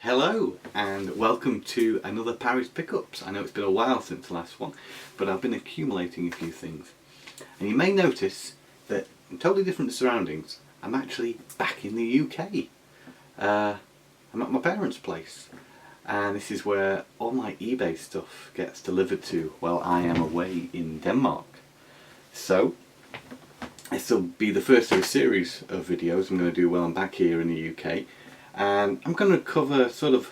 Hello and welcome to another Parry's Pickups. I know it's been a while since the last one, but I've been accumulating a few things. And you may notice that in totally different surroundings, I'm actually back in the UK. I'm at my parents' place, and this is where all my eBay stuff gets delivered to while I am away in Denmark. So, this will be the first of a series of videos I'm going to do while I'm back here in the UK. And I'm going to cover sort of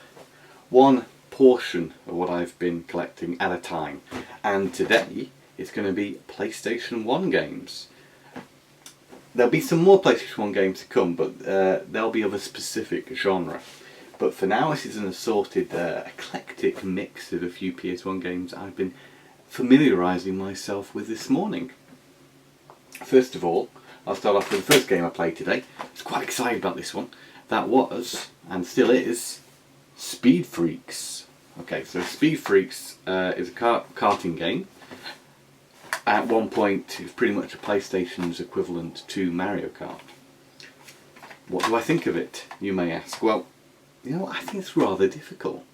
one portion of what I've been collecting at a time. And today it's going to be PlayStation 1 games. There'll be some more PlayStation 1 games to come, but they'll be of a specific genre. But for now, this is an assorted, eclectic mix of a few PS1 games I've been familiarising myself with this morning. First of all, I'll start off with the first game I played today. I was quite excited about this one. That was, and still is, Speed Freaks. Okay, so Speed Freaks is a karting game. At one point, it was pretty much a PlayStation's equivalent to Mario Kart. What do I think of it, you may ask? Well, you know, I think it's rather difficult.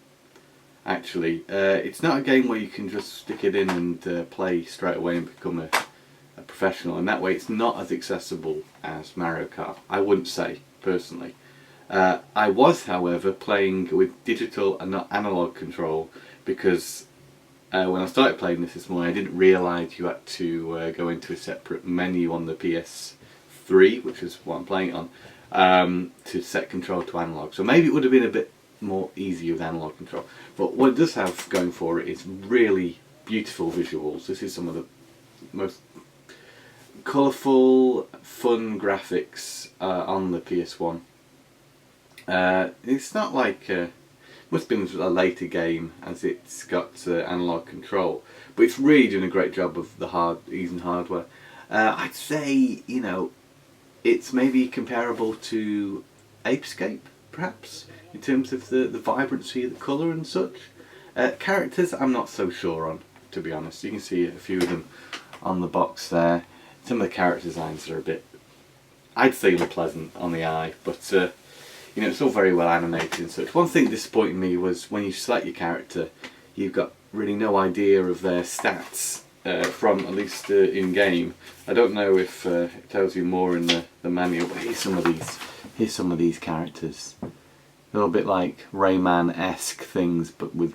Actually, it's not a game where you can just stick it in and play straight away and become a professional. And that way, it's not as accessible as Mario Kart, I wouldn't say, personally. I was, however, playing with digital and not analog control because when I started playing this morning I didn't realise you had to go into a separate menu on the PS3, which is what I'm playing it on, to set control to analog. So maybe it would have been a bit more easy with analog control. But what it does have going for it is really beautiful visuals. This is some of the most colourful, fun graphics on the PS1. It's not like, must have been a later game as it's got analog control, but it's really doing a great job of the using hardware. I'd say, you know, it's maybe comparable to Apescape, perhaps, in terms of the vibrancy of the colour and such. Characters I'm not so sure on, to be honest. You can see a few of them on the box there. Some of the character designs are a bit, I'd say, unpleasant on the eye, but you know, it's all very well animated and such. One thing disappointing me was when you select your character, you've got really no idea of their stats from, at least in game. I don't know if it tells you more in the manual, but here's some of these characters. A little bit like Rayman-esque things, but with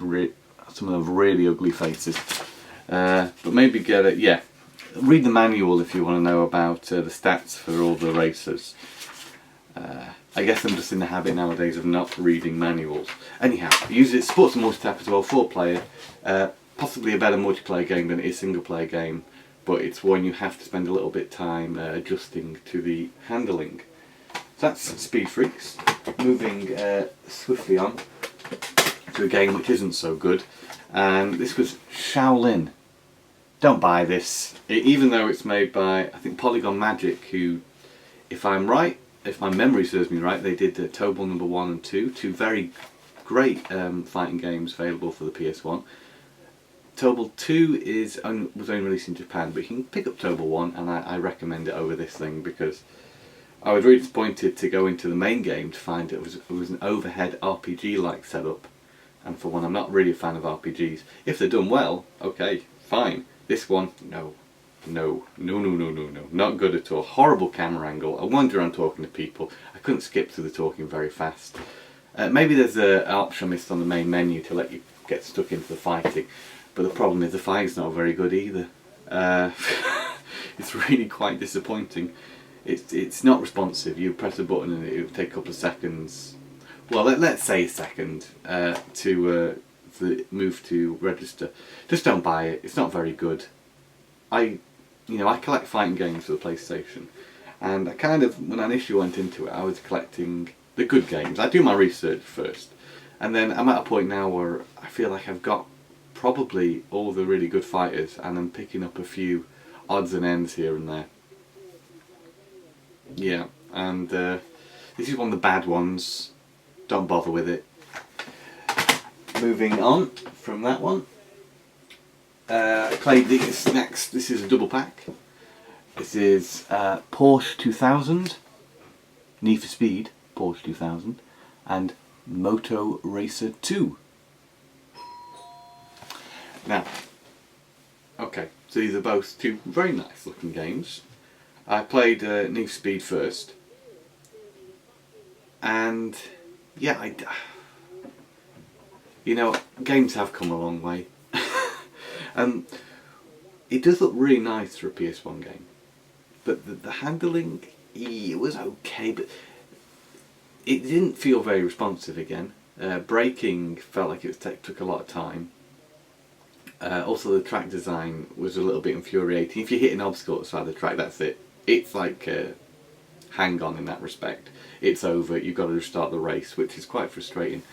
some of them really ugly faces. But maybe get it, yeah. Read the manual if you want to know about the stats for all the racers. I guess I'm just in the habit nowadays of not reading manuals. Anyhow, use it, sports and multi-tap as well, 4-player. Possibly a better multiplayer game than it is single-player game, but it's one you have to spend a little bit of time adjusting to the handling. So that's Speed Freaks. Moving swiftly on to a game which isn't so good, and this was Shaolin. Don't buy this, even though it's made by, I think, Polygon Magic, who, if I'm right, if my memory serves me right, they did Tobal number 1 and 2, two very great fighting games available for the PS1. Tobal 2 was only released in Japan, but you can pick up Tobal 1, and I recommend it over this thing because I was really disappointed to go into the main game to find it was an overhead RPG-like setup. And for one, I'm not really a fan of RPGs. If they're done well, okay, fine. This one, no. No, not good at all. Horrible camera angle. I wander around talking to people. I couldn't skip through the talking very fast. Maybe there's an option missed on the main menu to let you get stuck into the fighting, but the problem is the fighting's not very good either. It's really quite disappointing. It's not responsive. You press a button and it will take a couple of seconds. Well, let's say a second to move to register. Just don't buy it. It's not very good. I collect fighting games for the PlayStation, and I kind of, when I initially went into it, I was collecting the good games. I do my research first, and then I'm at a point now where I feel like I've got probably all the really good fighters, and I'm picking up a few odds and ends here and there. Yeah, and this is one of the bad ones. Don't bother with it. Moving on from that one. I played this next. This is a double pack. This is Porsche 2000, Need for Speed, Porsche 2000, and Moto Racer 2. Now, okay, so these are both two very nice looking games. I played Need for Speed first, and yeah, games have come a long way. It does look really nice for a PS1 game, but the handling, it was okay, but it didn't feel very responsive again. Braking felt like it took a lot of time. Also, the track design was a little bit infuriating. If you hit an obstacle at the side of the track, that's it. It's like hang on in that respect. It's over, you've got to restart the race, which is quite frustrating.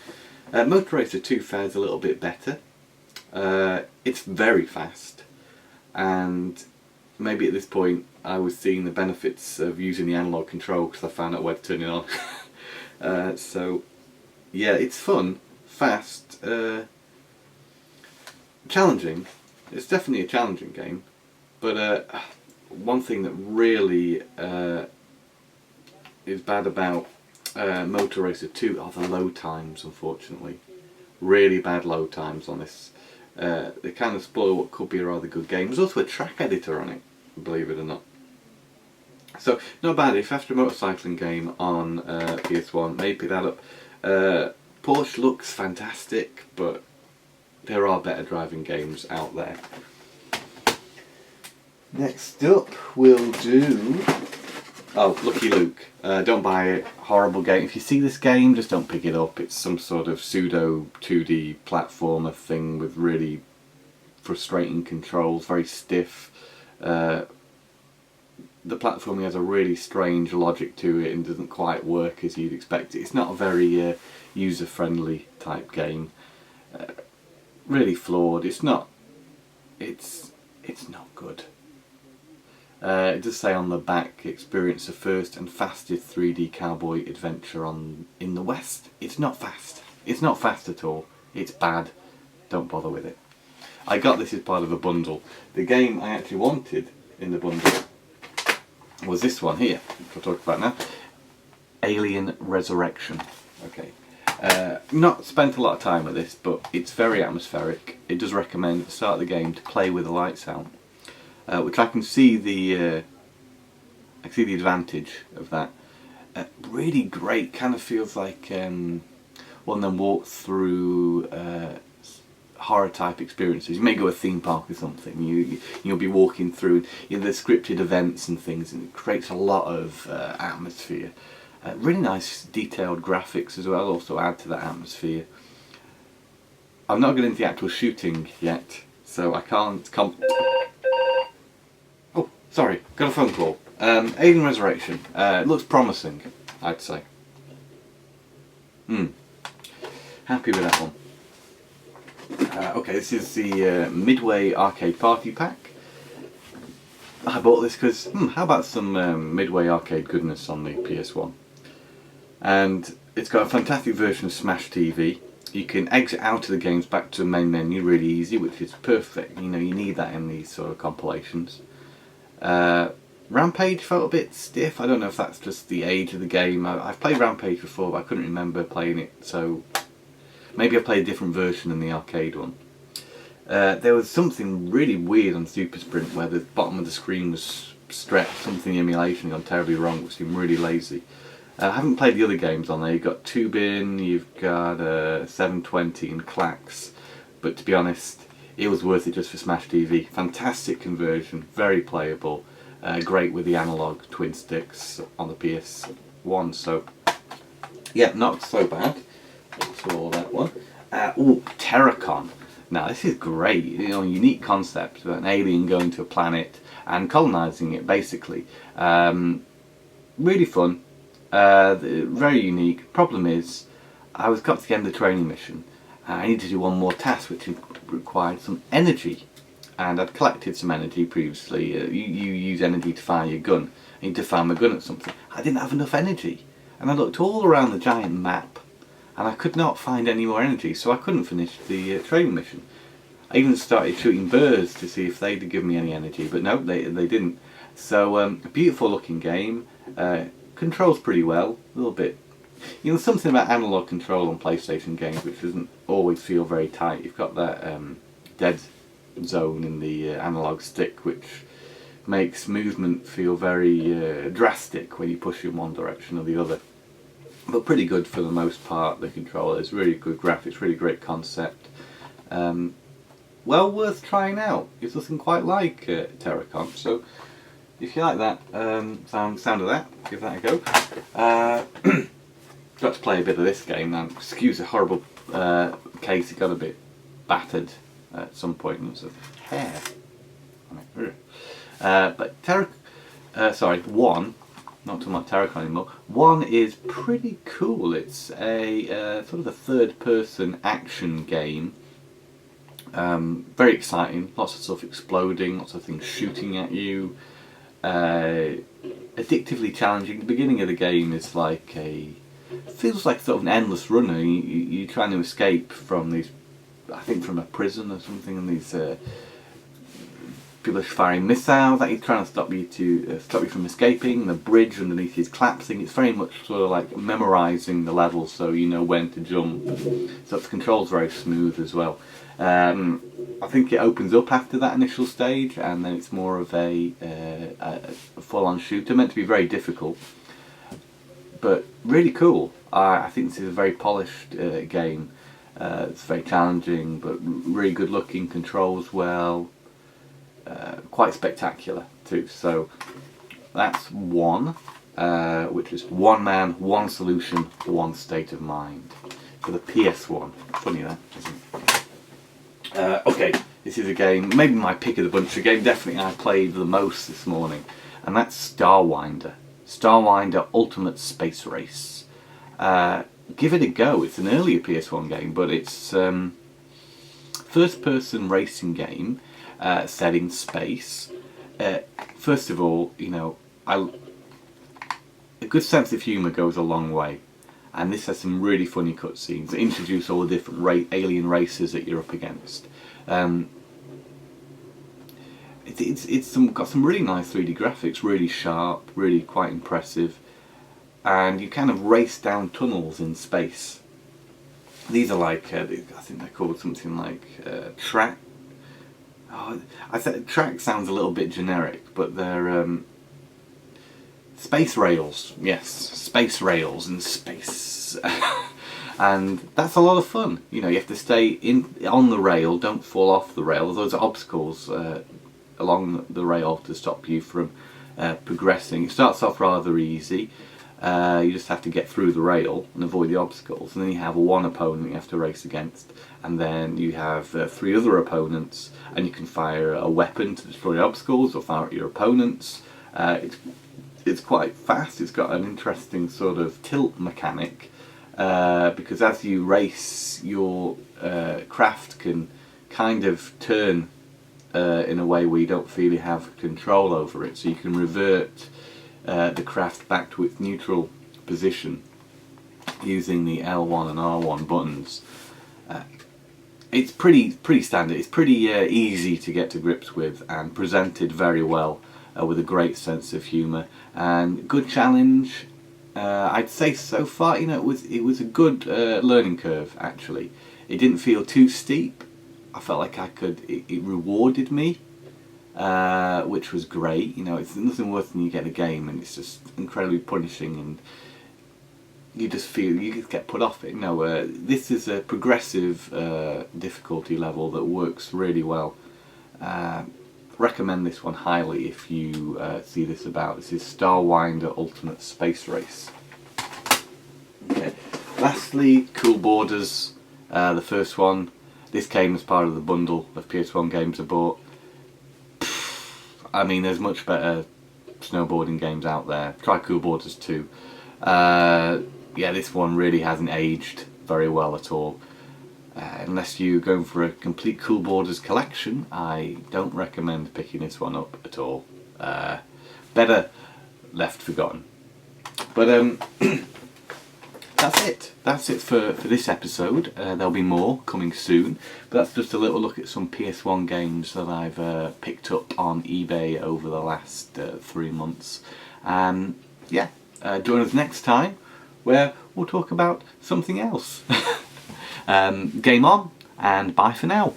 Motor Racer 2 fares a little bit better. It's very fast, and maybe at this point I was seeing the benefits of using the analog control because I found out where to turn it on. So yeah, it's fun, fast, challenging. It's definitely a challenging game, but one thing that really is bad about Motor Racer 2 are the load times, unfortunately. Really bad load times on this. They kind of spoil what could be a rather good game. There's also a track editor on it, believe it or not. So, not bad. If after a motorcycling game on PS1, maybe pick that up. Porsche looks fantastic, but there are better driving games out there. Next up, we'll do... Oh, Lucky Luke. Don't buy it. Horrible game. If you see this game, just don't pick it up. It's some sort of pseudo 2D platformer thing with really frustrating controls, very stiff. The platforming has a really strange logic to it and doesn't quite work as you'd expect it. It's not a very user-friendly type game. Really flawed. It's not good. It does say on the back, experience the first and fastest 3D cowboy adventure in the West. It's not fast. It's not fast at all. It's bad. Don't bother with it. I got this as part of a bundle. The game I actually wanted in the bundle was this one here, which I'll talk about now. Alien Resurrection. Okay. Not spent a lot of time with this, but it's very atmospheric. It does recommend at the start of the game to play with the lights out. Which I can see the advantage of that. Really great, kind of feels like one of them walk through horror type experiences. You may go to a theme park or something. You'll be walking through the scripted events and things, and it creates a lot of atmosphere. Really nice detailed graphics as well. Also add to that atmosphere. I'm not getting into the actual shooting yet, so I can't. Sorry, got a phone call. Alien Resurrection. It looks promising, I'd say. Happy with that one. Okay, this is the Midway Arcade Party Pack. I bought this because, how about some Midway Arcade goodness on the PS1? And it's got a fantastic version of Smash TV. You can exit out of the games back to the main menu really easy, which is perfect. You need that in these sort of compilations. Rampage felt a bit stiff. I don't know if that's just the age of the game. I've played Rampage before, but I couldn't remember playing it, so maybe I played a different version than the arcade one. There was something really weird on Super Sprint where the bottom of the screen was stretched, something in emulation gone terribly wrong, which seemed really lazy. I haven't played the other games on there. You've got Tubin, you've got 720 and Clax, but to be honest, it was worth it just for Smash TV. Fantastic conversion, very playable, great with the analog twin sticks on the PS1. So, yeah, not so bad. Saw that one. Terracon. Now this is great. Unique concept of an alien going to a planet and colonising it, basically. Really fun. Very unique. Problem is, I got to the end of the training mission. I needed to do one more task which required some energy, and I'd collected some energy previously. You use energy to fire your gun. I need to fire my gun at something. I didn't have enough energy, and I looked all around the giant map and I could not find any more energy, so I couldn't finish the training mission. I even started shooting birds to see if they'd give me any energy, but no, they didn't. So a beautiful looking game, controls pretty well, a little bit You know, something about analog control on PlayStation games which doesn't always feel very tight. You've got that dead zone in the analog stick, which makes movement feel very drastic when you push in one direction or the other. But pretty good for the most part. The controller is really good graphics, really great concept. Well worth trying out. It's nothing quite like Terracon. So if you like that sound of that, give that a go. Got to play a bit of this game now. Excuse the horrible case. It got a bit battered at some point. And it was a hair. But one. Not talking about Terracon anymore. One is pretty cool. It's a sort of a third-person action game. Very exciting. Lots of stuff exploding. Lots of things shooting at you. Addictively challenging. The beginning of the game is like feels like sort of an endless runner. You're trying to escape from these, I think from a prison or something, and these people are firing missiles that he's trying to stop you from escaping. The bridge underneath is collapsing. It's very much sort of like memorising the level so you know when to jump. So the control's very smooth as well. I think it opens up after that initial stage, and then it's more of a full-on shooter, meant to be very difficult, but really cool. I think this is a very polished game. It's very challenging, but really good looking, controls well. Quite spectacular too. So that's one, which is one man, one solution, one state of mind for the PS1. Funny that, isn't it? Okay, this is a game, maybe my pick of the bunch. A game definitely I played the most this morning, and that's Starwinder. Starwinder Ultimate Space Race. Give it a go. It's an earlier PS1 game, but it's first-person racing game. Set in space. First of all, you know, a good sense of humour goes a long way, and this has some really funny cutscenes that introduce all the different alien races that you're up against. It's got some really nice 3D graphics, really sharp, really quite impressive, and you kind of race down tunnels in space. These are like I think they're called something like track. Oh, I said track sounds a little bit generic, but they're space rails. Yes, space rails in space, and that's a lot of fun. You know, you have to stay on the rail, don't fall off the rail. Those are obstacles along the rail to stop you from progressing. It starts off rather easy. You just have to get through the rail and avoid the obstacles, and then you have one opponent you have to race against, and then you have 3 other opponents, and you can fire a weapon to destroy obstacles or fire at your opponents. It's quite fast. It's got an interesting sort of tilt mechanic, because as you race, your craft can kind of turn in a way where you don't feel you have control over it, so you can revert the craft back to its neutral position using the L1 and R1 buttons. It's pretty standard. It's pretty easy to get to grips with, and presented very well with a great sense of humour and good challenge. I'd say so far, you know, it was a good learning curve. Actually, it didn't feel too steep. I felt like it rewarded me. Which was great. You know, it's nothing worse than you get a game and it's just incredibly punishing, and you just feel you just get put off it. No, this is a progressive difficulty level that works really well. Recommend this one highly if you see this about. This is Starwinder Ultimate Space Race. Okay. Lastly, Cool Borders, the first one. This came as part of the bundle of PS1 games I bought. I mean, there's much better snowboarding games out there. Try Cool Borders 2. Yeah, this one really hasn't aged very well at all. Unless you're going for a complete Cool Borders collection, I don't recommend picking this one up at all. Better left forgotten. But that's it. That's it for this episode. There'll be more coming soon. But that's just a little look at some PS1 games that I've picked up on eBay over the last 3 months. Yeah, join us next time where we'll talk about something else. Game on, and bye for now.